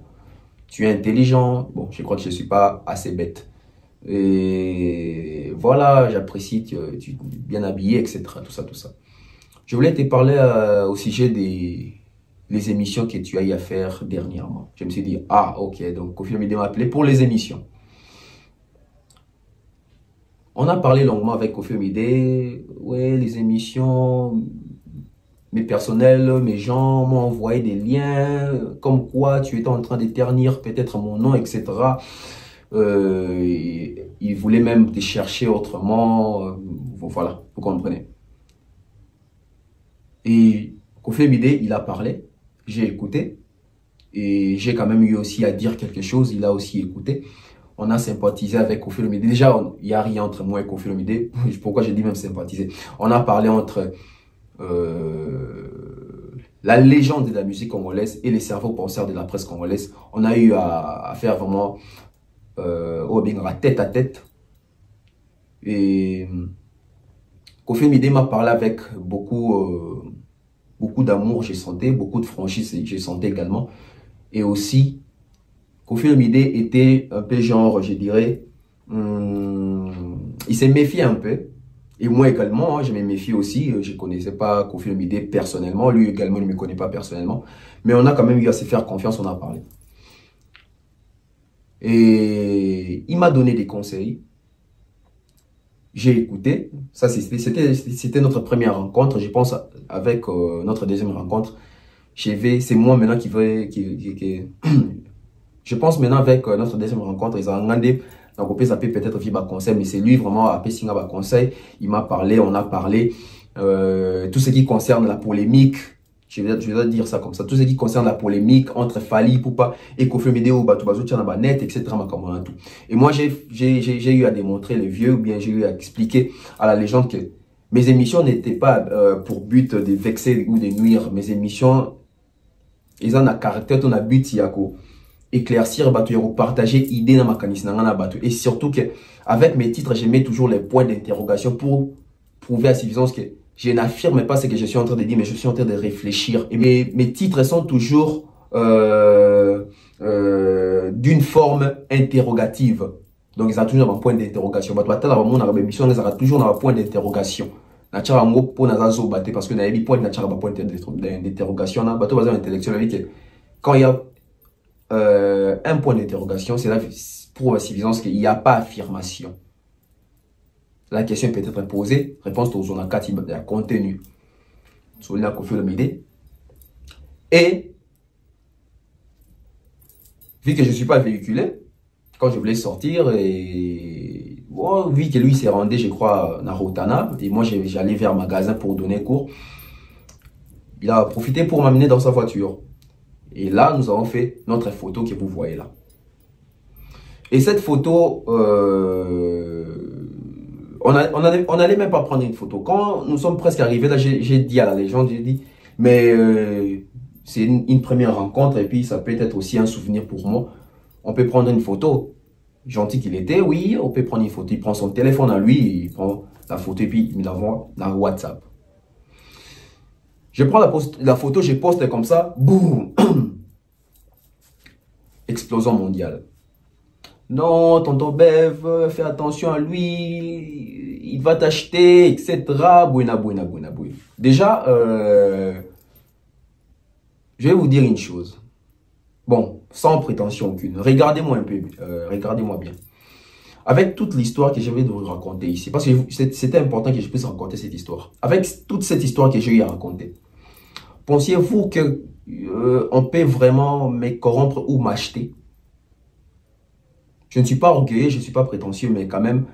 S1: Tu es intelligent, bon, je crois que je ne suis pas assez bête. Et voilà, j'apprécie, tu es bien habillé, etc. Tout ça, tout ça. Je voulais te parler au sujet des émissions que tu as eu à faire dernièrement. Je me suis dit, ah, ok, donc Koffi Olomide m'a appelé pour les émissions. On a parlé longuement avec Koffi Olomide. Ouais, les émissions, mes personnels, mes gens m'ont envoyé des liens, comme quoi tu étais en train de ternir peut-être mon nom, etc. Ils voulaient même te chercher autrement. Voilà, vous comprenez. Et Koffi Olomide, il a parlé, j'ai écouté. Et j'ai quand même eu aussi à dire quelque chose, il a aussi écouté. On a sympathisé avec Koffi Olomide. Déjà, il n'y a rien entre moi et Koffi Olomide. Pourquoi j'ai dit même sympathiser? On a parlé entre la légende de la musique congolaise et les cerveaux penseurs de la presse congolaise. On a eu à faire vraiment tête à tête. Et Koffi Olomide m'a parlé avec beaucoup d'amour, j'ai senti, beaucoup de franchise, j'ai senti également. Et aussi, Koffi Olomide était un peu genre, je dirais, il s'est méfié un peu. Et moi également, hein, je me méfie aussi. Je ne connaissais pas Koffi Olomide personnellement. Lui également, il ne me connaît pas personnellement. Mais on a quand même eu à se faire confiance, on a parlé. Et il m'a donné des conseils. J'ai écouté. Ça, c'était notre première rencontre. Je pense avec notre deuxième rencontre, c'est moi maintenant qui vais... Je pense maintenant avec notre deuxième rencontre, ils ont regardé. Donc, ça peut peut-être vivre conseil, mais c'est lui vraiment à Pessinga conseil. Il m'a parlé, on a parlé. Tout ce qui concerne la polémique, je vais dire ça comme ça. Tout ce qui concerne la polémique entre Fally Ipupa et Koffi Olomide ou Batubazo Tchanabanet, etc. Et moi, j'ai eu à démontrer les vieux, ou bien j'ai eu à expliquer à la légende que mes émissions n'étaient pas pour but de vexer ou de nuire. Mes émissions, ils ont un caractère, on a but, yako. Éclaircir, partager idées dans ma canisse, et surtout que avec mes titres, je mets toujours les points d'interrogation pour prouver à suffisance que je n'affirme pas ce que je suis en train de dire, mais je suis en train de réfléchir. Et mes titres sont toujours d'une forme interrogative. Donc, ils ont toujours un point d'interrogation. Parce que toujours un point d'interrogation. Parce que y a des points d'interrogation. Quand il y a un point d'interrogation, c'est là pour la suffisance qu'il n'y a pas affirmation. La question peut être posée. Réponse aux zones 4, il y a contenu. Sur la confirmité. Et vu que je ne suis pas véhiculé, quand je voulais sortir, et bon, vu que lui s'est rendu, je crois, à Rotana, et moi j'allais vers un magasin pour donner cours, il a profité pour m'amener dans sa voiture. Et là, nous avons fait notre photo que vous voyez là. Et cette photo, on n'allait même pas prendre une photo. Quand nous sommes presque arrivés là, j'ai dit à la légende, j'ai dit, mais c'est une première rencontre et puis ça peut être aussi un souvenir pour moi. On peut prendre une photo. Gentil qu'il était, oui, on peut prendre une photo. Il prend son téléphone à lui, il prend la photo et puis il l'envoie dans WhatsApp. Je prends la photo, je poste comme ça, boum. Explosion mondiale. Non, tonton Bev, fais attention à lui, il va t'acheter, etc. Buena. Déjà, je vais vous dire une chose. Bon, sans prétention aucune. Regardez-moi un peu, regardez-moi bien. Avec toute l'histoire que je vais vous raconter ici, parce que c'était important que je puisse raconter cette histoire. Avec toute cette histoire que j'ai eu à raconter, pensiez-vous que on peut vraiment me corrompre ou m'acheter? Je ne suis pas orgueilleux, je ne suis pas prétentieux, mais quand même,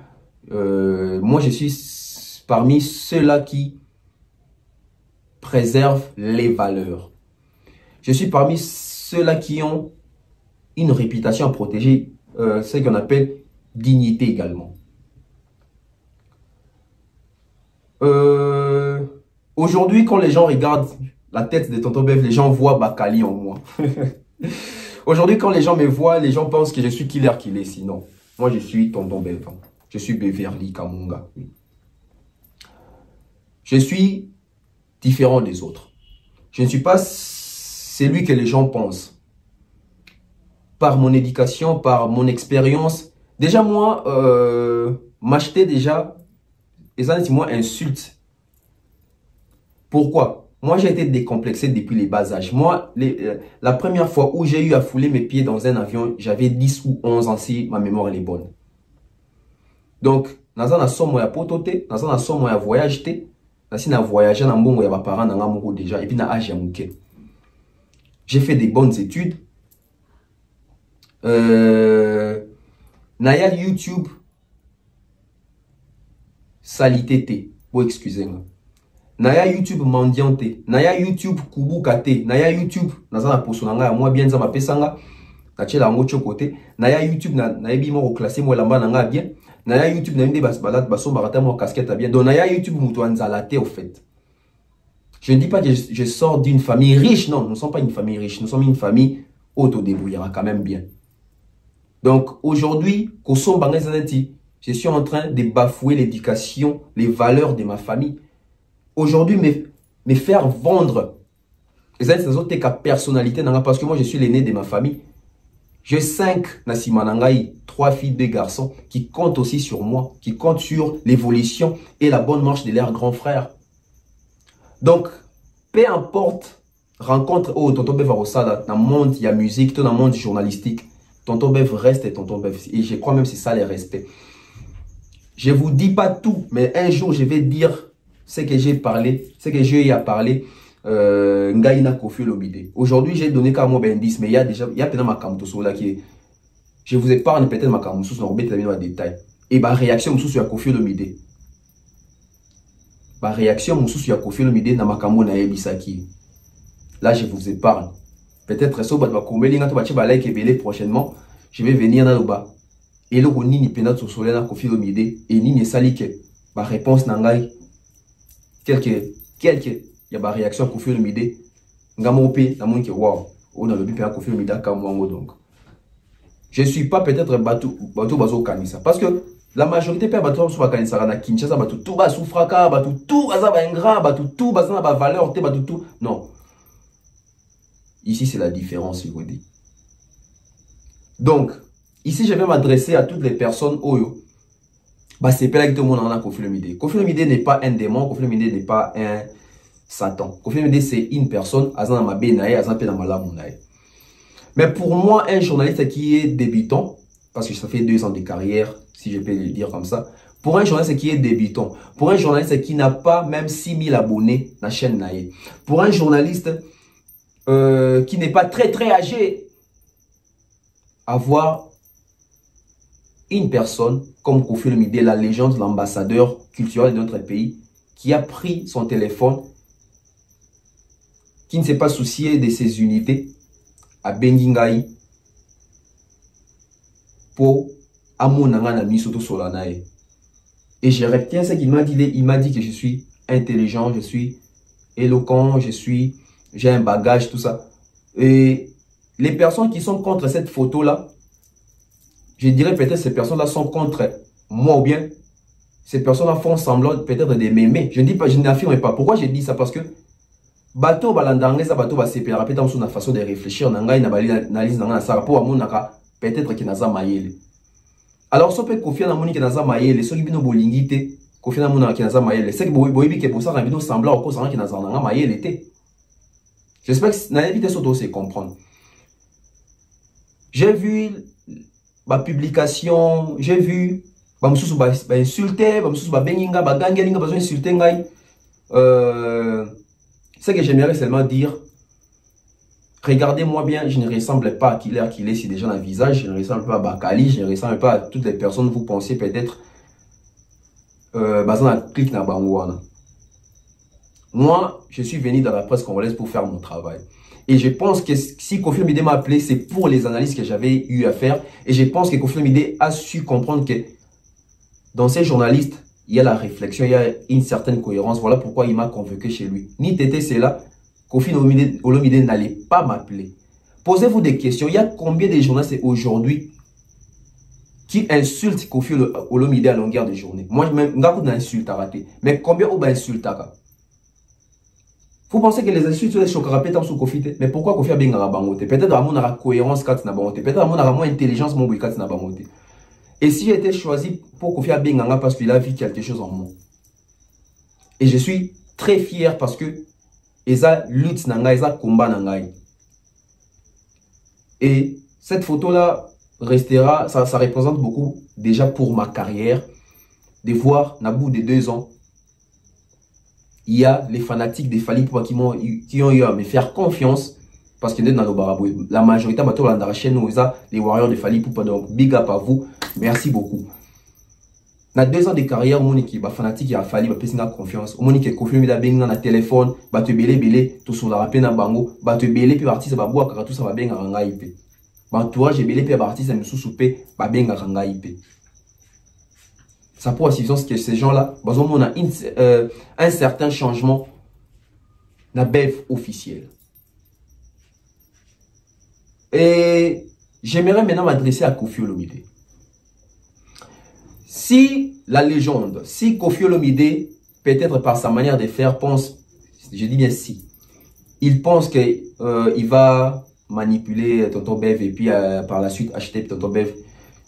S1: moi je suis parmi ceux-là qui préservent les valeurs. Je suis parmi ceux-là qui ont une réputation à protéger, ce qu'on appelle dignité également. Aujourd'hui, quand les gens regardent la tête de tonton Bev, les gens voient Bakali en moi. Aujourd'hui, quand les gens me voient, les gens pensent que je suis Killer. Sinon, moi je suis tonton Bev. Je suis Beverly Kamunga. Je suis différent des autres. Je ne suis pas celui que les gens pensent. Par mon éducation, par mon expérience. Déjà, moi, m'acheter déjà, et ça, c'est moi, insulte. Pourquoi? Moi, j'ai été décomplexé depuis les bas âges. Moi, la première fois où j'ai eu à fouler mes pieds dans un avion, j'avais 10 ou 11 ans si ma mémoire elle est bonne. Donc, dans un somme à pototé, dans un somme à voyager, dans un voyage, dans un bon parents dans un déjà, et puis dans âge j'ai fait des bonnes études. Naya YouTube salité, vous excusez-moi. Naya YouTube mendiante, Naya YouTube kubukate, Naya YouTube nazana posonanga moi bien za mapesanga na chela ngo chokote, Naya YouTube na ebi mo classé mo lamba nanga bien, Naya YouTube na inde balat baso barata mo casquette bien. Donc Naya YouTube muto anzalate au fait. Je ne dis pas que je sors d'une famille riche, non, nous ne sommes pas une famille riche, nous sommes une famille autodébrouillera quand même bien. Donc aujourd'hui, je suis en train de bafouer l'éducation, les valeurs de ma famille. Aujourd'hui, me faire vendre, c'est autres personnalité, parce que moi je suis l'aîné de ma famille. J'ai 5 Nasimanangaï, 3 filles, 2 garçons qui comptent aussi sur moi, qui comptent sur l'évolution et la bonne marche de leurs grands frères. Donc, peu importe, rencontre, oh, tonton Bev Arosada, dans le monde, il y a musique, dans le monde journalistique, tonton Bev reste et tonton Bev. Et je crois même que c'est ça les respects. Je ne vous dis pas tout, mais un jour, je vais dire ce que j'ai parlé, ce que j'ai eu à parler. Ngaïna Kofi Lomide. Aujourd'hui, j'ai donné qu'à moi 10, mais il y a peut-être ma camtoso là qui est. Je vous épargne peut-être ma camtoso, on va mettre dans détail. Et ma réaction sur Kofi Lomide. Ma réaction sur Kofi Lomide dans ma camo na ebisaki. Là, je vous épargne. Peut-être ça va combler l'inga to ba like et prochainement. Je vais venir dans le bas. Et le ni penat sur soleil na Kofi Lomide et ni salike. Ma réponse nangai. Quelque il y a ma réaction à Kofi Olomide. Ngamope, la monde qui wow, on a le but à Kofi Olomide comme moi donc. Je suis pas peut-être bateau bazo kanisa parce que la majorité peut bateau sur kanisa na Kinshasa bateau tout bas souffraka bateau tout baza ba ingrat bateau tout baza na ba valeur te bateau tout non. Ici c'est la différence je vous dis. Donc Ici, je vais m'adresser à toutes les personnes Oyo. Bah, c'est pas là que tout le monde en a Koffi Olomide. Koffi Olomide n'est pas un démon, Koffi Olomide n'est pas un Satan. Koffi Olomide, c'est une personne, Azan Mabenae, Azan Penamalamunae. Mais pour moi, un journaliste qui est débutant, parce que ça fait 2 ans de carrière, si je peux le dire comme ça, pour un journaliste qui est débutant, pour un journaliste qui n'a pas même 6000 abonnés dans la chaîne Nae, pour un journaliste qui n'est pas très âgé, avoir une personne comme Koffi Olomide, la légende, l'ambassadeur culturel de notre pays, qui a pris son téléphone, qui ne s'est pas soucié de ses unités, à Bengingaï, pour Amonanga na Misoto Solanae. Et je retiens ce qu'il m'a dit. Il m'a dit que je suis intelligent, je suis éloquent, j'ai un bagage, tout ça. Et les personnes qui sont contre cette photo-là, je dirais peut-être ces personnes-là sont contre moi ou bien ces personnes-là font semblant peut-être de m'aimer. Je ne dis pas, je n'affirme pas. Pourquoi je dis ça? Parce que bateau balandange ça bateau va se rappeler dans une façon de réfléchir nangai na bali analyse nanga ça rapport à monaka peut-être que naza mayele. Alors so peut confier na moni que naza mayele, so bino bolingi te, confier na monaka que naza mayele. C'est que boyebi que pour ça na bino semblant au cause que naza nanga mayele te. J'espère que na éviter surtout c'est comprendre. J'ai vu ma publication, j'ai vu ba mususu ba insulter, ba mususu ba benginga ba gangelinga ba insulter ngai. Ce que j'aimerais seulement dire, regardez-moi bien, je ne ressemble pas à Killer si déjà dans le visage, je ne ressemble pas à Bakali, je ne ressemble pas à toutes les personnes, vous pensez peut-être, basant la clique na Bangouana. Moi, je suis venu dans la presse congolaise pour faire mon travail. Et je pense que si Koffi Olomide m'a appelé, c'est pour les analyses que j'avais eu à faire. Et je pense que Koffi Olomide a su comprendre que dans ces journalistes, il y a la réflexion, il y a une certaine cohérence. Voilà pourquoi il m'a convoqué chez lui. Ni Tété, c'est là. Koffi Olomide n'allait pas m'appeler. Posez-vous des questions. Il y a combien de journalistes aujourd'hui qui insultent Koffi Olomide à longueur de journée? Moi, je n'insulte à rater. Mais combien on insulte à? Vous pensez que les insultes sont des chocs répétants sur Koffi? Mais pourquoi Koffi a bien bangoté? Peut-être à mon cohérence quand na bangoté. Peut-être à mon moins intelligence mon quand na bangoté. Et si j'ai été choisi pour Koffi Abenganga parce qu'il a vu quelque chose en moi. Et je suis très fier parce que Eza lutte nanga, Eza combat nanga. Et cette photo-là restera, ça représente beaucoup déjà pour ma carrière. De voir, na bout de 2 ans, il y a les fanatiques des Fally Ipupa qui ont eu à me faire confiance. Parce que dans le Baraboué, la majorité de la chaîne, les warriors de Fally Ipupa. Donc, big up à vous. Merci beaucoup. Dans 2 ans de carrière, mon équipe, fanatique, il a fallu confiance. Mon équipe, Koffi Olomide a bien dans le téléphone, te belé, tout sur la rapine à bango, te belé, puis artiste, boire, tout ça va bien à ranga IP. Entourage, j'ai belé, puis artiste, me sous-soupé, bien à ranga IP. Ça pour assistance que ces gens-là, on a un certain changement dans la BEV officielle. Et j'aimerais maintenant m'adresser à Koffi Olomide. Si la légende, si Koffi Olomide, peut-être par sa manière de faire, pense, je dis bien si, il pense qu'il va manipuler Tonton Bev et puis par la suite acheter Tonton Bev,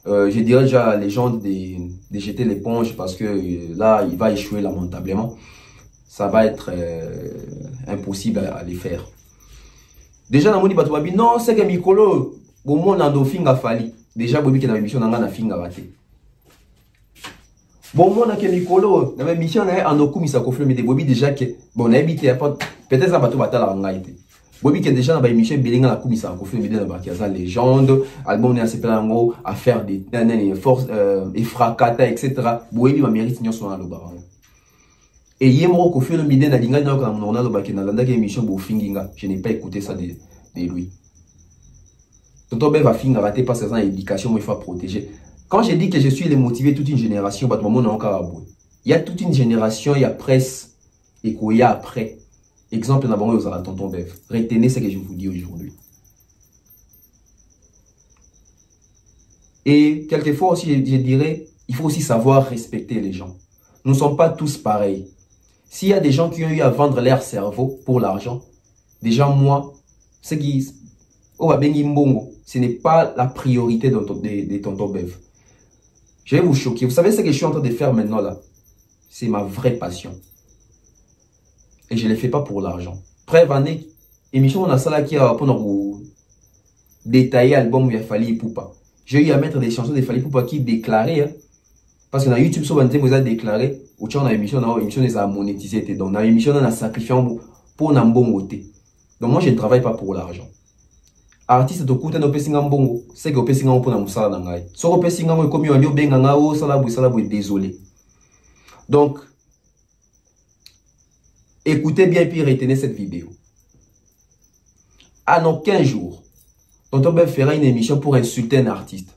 S1: je dirais déjà à la légende de jeter l'éponge parce que là, il va échouer lamentablement. Ça va être impossible à les faire. Déjà, dans mon dit, non, c'est que Mikolo, au monde, on a finga fali. Déjà, Bobi qui a une émission, on a finga raté. Bon, moi, on a Mikolo, dans l'émission, on a un Okumisa Koffi Olomide. Bobi déjà que, bon, on a habité, peut-être ça va tout battre la rangaïté. Bobi qui est déjà dans l'émission, Bélinga la Kumisa Koffi Olomide, dans la légende, album, on a s'appelé en gros, à faire des forces, et fracata, etc. Bobi m'a mérité, nous sommes dans le baron. Et Yemro Koffi Olomide na linga na ko na lobaki na landa ke émission bo finginga, je n'ai pas écouté ça de lui. Tonton Bev va finir raté par ses ans éducation, moi il faut protéger. Quand j'ai dit que je suis le motivé toute une génération, bah mon nom encore abou. Il y a toute une génération, il y a presse et qu'il y a après. Exemple na bango aux Tonton Bev. Retenez ce que je vous dis aujourd'hui. Et quelquefois aussi je dirais, il faut aussi savoir respecter les gens. Nous ne sommes pas tous pareils. S'il y a des gens qui ont eu à vendre leur cerveau pour l'argent, déjà moi, ce qui Oh, babengi mbongo. Ce n'est pas la priorité de tonton Bev. Je vais vous choquer. Vous savez ce que je suis en train de faire maintenant là? C'est ma vraie passion. Et je ne le fais pas pour l'argent. Preuve en est, émission on a ça là qui a pour nous détailler l'album où il y a Fally Ipupa. J'ai eu à mettre des chansons de Fally Ipupa qui déclaraient. Hein, parce que dans YouTube, sur vous avez déclaré, ou tu as une émission, les a monétisé. Donc, dans l'émission, on a sacrifié pour un bon côté. Donc, moi, je ne travaille pas pour l'argent. Artiste de Kouta no Pessinga Mbongo, c'est que Pessinga pour la Moussala Nangai. Soko Pessinga est comme un Benganga ou Salabou, désolé. Donc, écoutez bien et puis retenez cette vidéo. En aucun jour, Tonton Bev fera une émission pour insulter un artiste.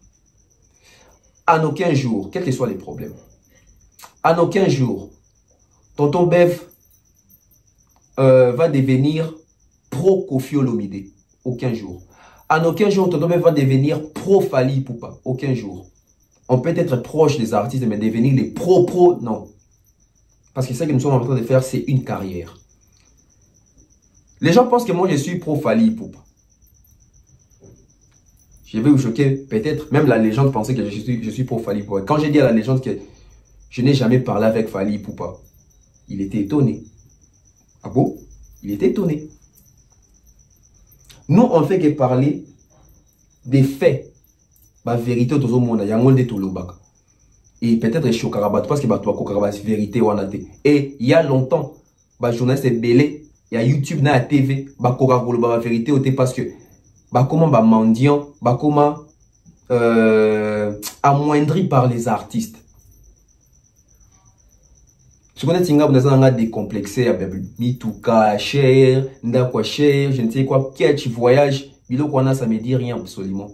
S1: En aucun jour, quels que soient les problèmes. En aucun jour, Tonton Bev va devenir pro-Koffi Olomide. Aucun jour. En aucun jour, Tonton Bev va devenir pro-Fally Ipupa. Aucun jour. On peut être proche des artistes, mais devenir les pro-pro, non. Parce que ce que nous sommes en train de faire, c'est une carrière. Les gens pensent que moi, je suis pro-Fally Ipupa. Je vais vous choquer, peut-être. Même la légende pensait que je suis pro-Fally Ipupa. Quand j'ai dit à la légende que je n'ai jamais parlé avec Fally Ipupa, il était étonné. Ah bon? Il était étonné. Nous, on ne fait que parler des faits. La vérité au monde, il y a un monde de Toulouse. Et peut-être Chokarabat, parce que c'est vérité. Et il y a longtemps, les journalistes belé, il y a YouTube, il y a TV, la vérité, parce que comment mendiant, comment amoindri par les artistes. Je connais Tinga, vous avez décomplexé, Mitouka, cher, Ndakwa cher, je ne sais quoi, catch, voyage, Bilo Kwana, ça ne me dit rien absolument.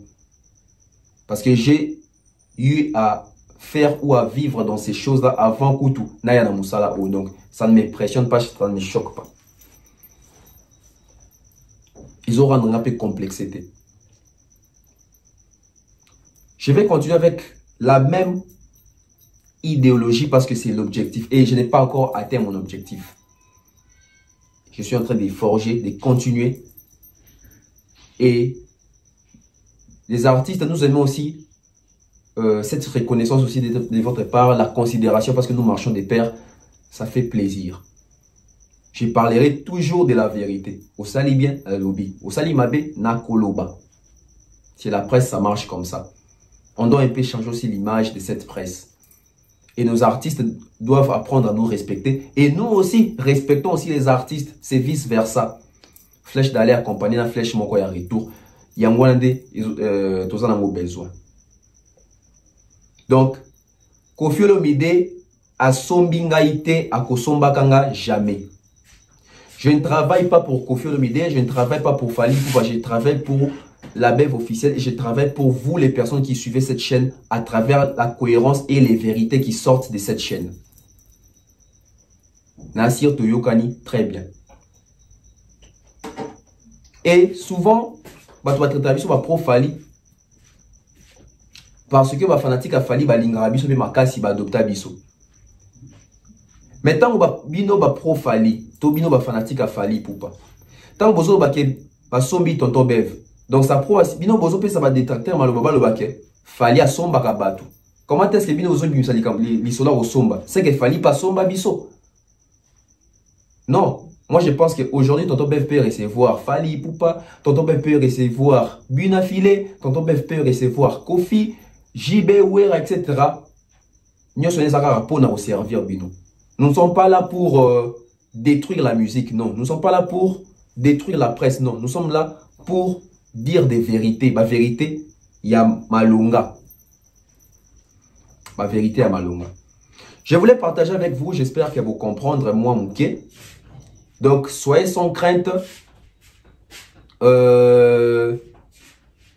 S1: Parce que j'ai eu à faire ou à vivre dans ces choses-là avant Koutou, Naya Moussala, donc ça ne m'impressionne pas, ça ne me choque pas. Ils auront un peu de complexité. Je vais continuer avec la même idéologie parce que c'est l'objectif. Et je n'ai pas encore atteint mon objectif. Je suis en train de forger, de continuer. Et les artistes, nous aimons aussi cette reconnaissance aussi de votre part, la considération parce que nous marchons des pairs. Ça fait plaisir. Je parlerai toujours de la vérité. Au sali bien, à lobby. Au sali mabé, na koloba. C'est la presse, ça marche comme ça. On doit un peu changer aussi l'image de cette presse. Et nos artistes doivent apprendre à nous respecter. Et nous aussi, respectons aussi les artistes. C'est vice versa. Flèche d'aller accompagner la flèche mon quoi retour. Il y a moins de tous en besoin. Donc, Koffi Olomide a sombingaïté à Kosombakanga jamais. Je ne travaille pas pour Koffi Olomide, je ne travaille pas pour Fally Ipupa, je travaille pour la Bev officielle et je travaille pour vous les personnes qui suivez cette chaîne à travers la cohérence et les vérités qui sortent de cette chaîne. Nassir Toyokani, très bien. Et souvent, tu vas traiter sur pro Fally parce que les fanatiques à Fally balingarabiso mais makasi ba adopta biso. Mais tant que bino ba pro Fally, to bino ba fanatique à Fally Ipupa. Tant bozo ba ke ba sombi tonton Bev. Donc ça pro bino bozo pe ça va détracter maloba lo ba ke Fally a somba ka batu. Comment est-ce que bino bozo bimisa li sola au somba? C'est que Fally pas somba biso. Non, moi je pense qu'aujourd'hui tonton Bev peut recevoir Fally Ipupa, tonton Bev peut recevoir Buna Filé, tonton Bev peut recevoir Kofi, JB Ouera, etc. Nous sommes là pour servir bino. Nous ne sommes pas là pour détruire la musique, non. Nous ne sommes pas là pour détruire la presse, non. Nous sommes là pour dire des vérités. Ma vérité, il y a Malunga. Ma vérité, il y a Malunga. Je voulais partager avec vous, j'espère que vous comprendrez moi, Mouké. Donc, soyez sans crainte.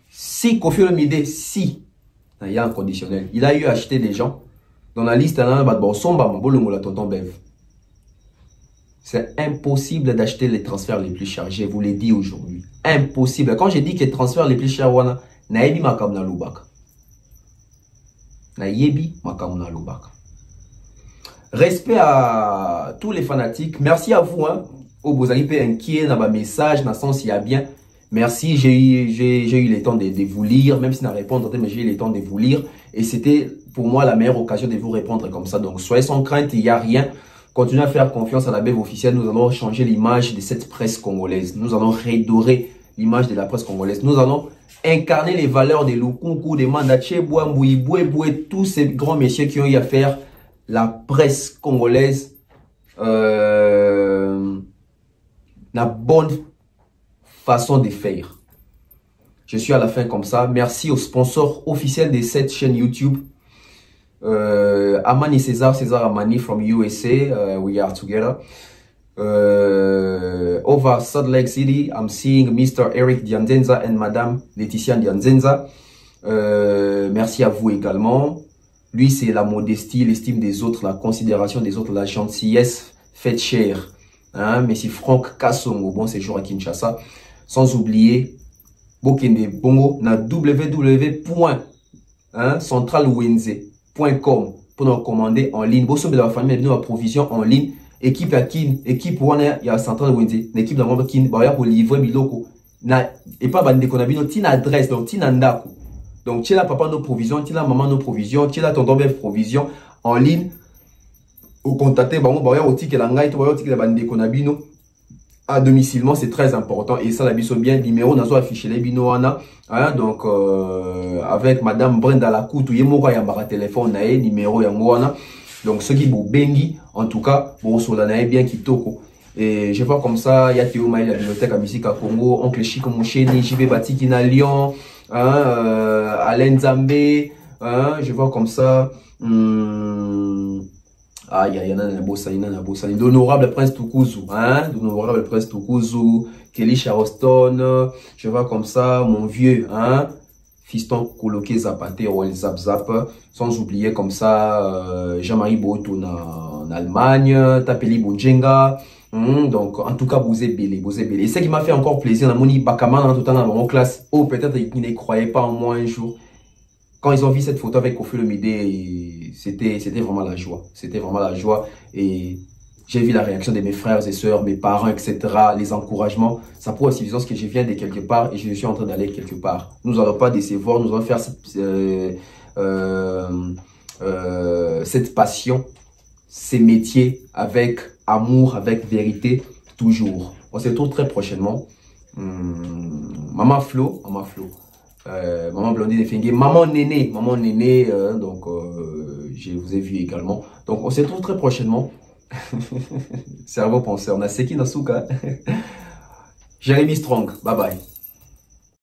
S1: Si Koffi Olomide, si, il y a un conditionnel, il a eu acheté des gens. Dans la liste, c'est impossible d'acheter les transferts les plus chers. Je vous l'ai dit aujourd'hui. Impossible. Quand je dis que les transferts les plus chers, naebi makamna lubaka. Naebi makamna lubaka. Respect à tous les fanatiques. Merci à vous. Au vous avez inquiet dans ma message, dans le sens il y a bien. Merci, j'ai eu le temps de vous lire, même si n'a répondre, mais j'ai eu le temps de vous lire. Et c'était pour moi la meilleure occasion de vous répondre comme ça. Donc soyez sans crainte, il n'y a rien. Continuez à faire confiance à la BEV officielle. Nous allons changer l'image de cette presse congolaise. Nous allons redorer l'image de la presse congolaise. Nous allons incarner les valeurs de Lukunku, de Mandache, Bouamboui, Boué, tous ces grands messieurs qui ont eu à faire la presse congolaise la bonne façon de faire. Je suis à la fin comme ça. Merci aux sponsors officiels de cette chaîne YouTube. Amani César Amani from USA. We are together. Over Salt Lake City, I'm seeing Mr. Eric Dianzenza and Madame Laetitia Dianzenza. Merci à vous également. Lui, c'est la modestie, l'estime des autres, la considération des autres, la gentillesse faite chère. Hein? Merci Franck Kassongo, bon séjour à Kinshasa. Sans oublier, Bokende Bongo, na www.centralwenze.com pour nous commander en ligne. Bosso de la famille, nous provision en ligne. Équipe à Kin, équipe wana ya Central Wenze, l'équipe dans mon Kin, bah pour livrer biloko. Na et pas bande konabino, tin adresse donc tin andako. Donc tu là papa nos provisions, tu là maman nos provisions, tu là tonton belle provision en ligne. Au contacter bah au ticket la ngai, au ticket la bande konabino. À domicilement, c'est très important et ça la biso bien numéro nazo affiché les bino wana hein, donc avec madame Brenda Lakutu yemoko ya mbara téléphone na numéro ya wana. Donc ceux qui vous bengi en tout cas bon solana bien kitoko et je vois comme ça il y a Théo Maï la bibliothèque à musique à Congo, oncle Chico Moucheni, JB Batiki na Lyon, hein, Alain Zambé, hein, je vois comme ça ah, il y en a un bossa, l'honorable Prince Tukuzu, hein, l'honorable Prince Tukuzu, Kelly Charleston, je vois comme ça, mon vieux, hein, fiston coloqué Zapate, Zap Zap, sans oublier comme ça, Jean-Marie Boto en Allemagne, Tapeli Bonjenga, donc en tout cas, vous êtes belé. Et ce qui m'a fait encore plaisir, la Moni Bakaman, tout en classe, oh, peut-être qu'ils ne croyaient pas en moi un jour. Quand ils ont vu cette photo avec Kofi Olomide, c'était vraiment la joie. C'était vraiment la joie. Et j'ai vu la réaction de mes frères et sœurs, mes parents, etc. Les encouragements. Ça prouve aussi que je viens de quelque part et je suis en train d'aller quelque part. Nous n'allons pas décevoir. Nous allons faire cette passion, ces métiers avec amour, avec vérité, toujours. On se retrouve très prochainement. Maman Flo. Maman Blondine et Fengue, maman Néné, donc je vous ai vu également. Donc on se retrouve très prochainement. Cerveau penseur, on a Seki Nasuka. Jérémy Strong, bye bye.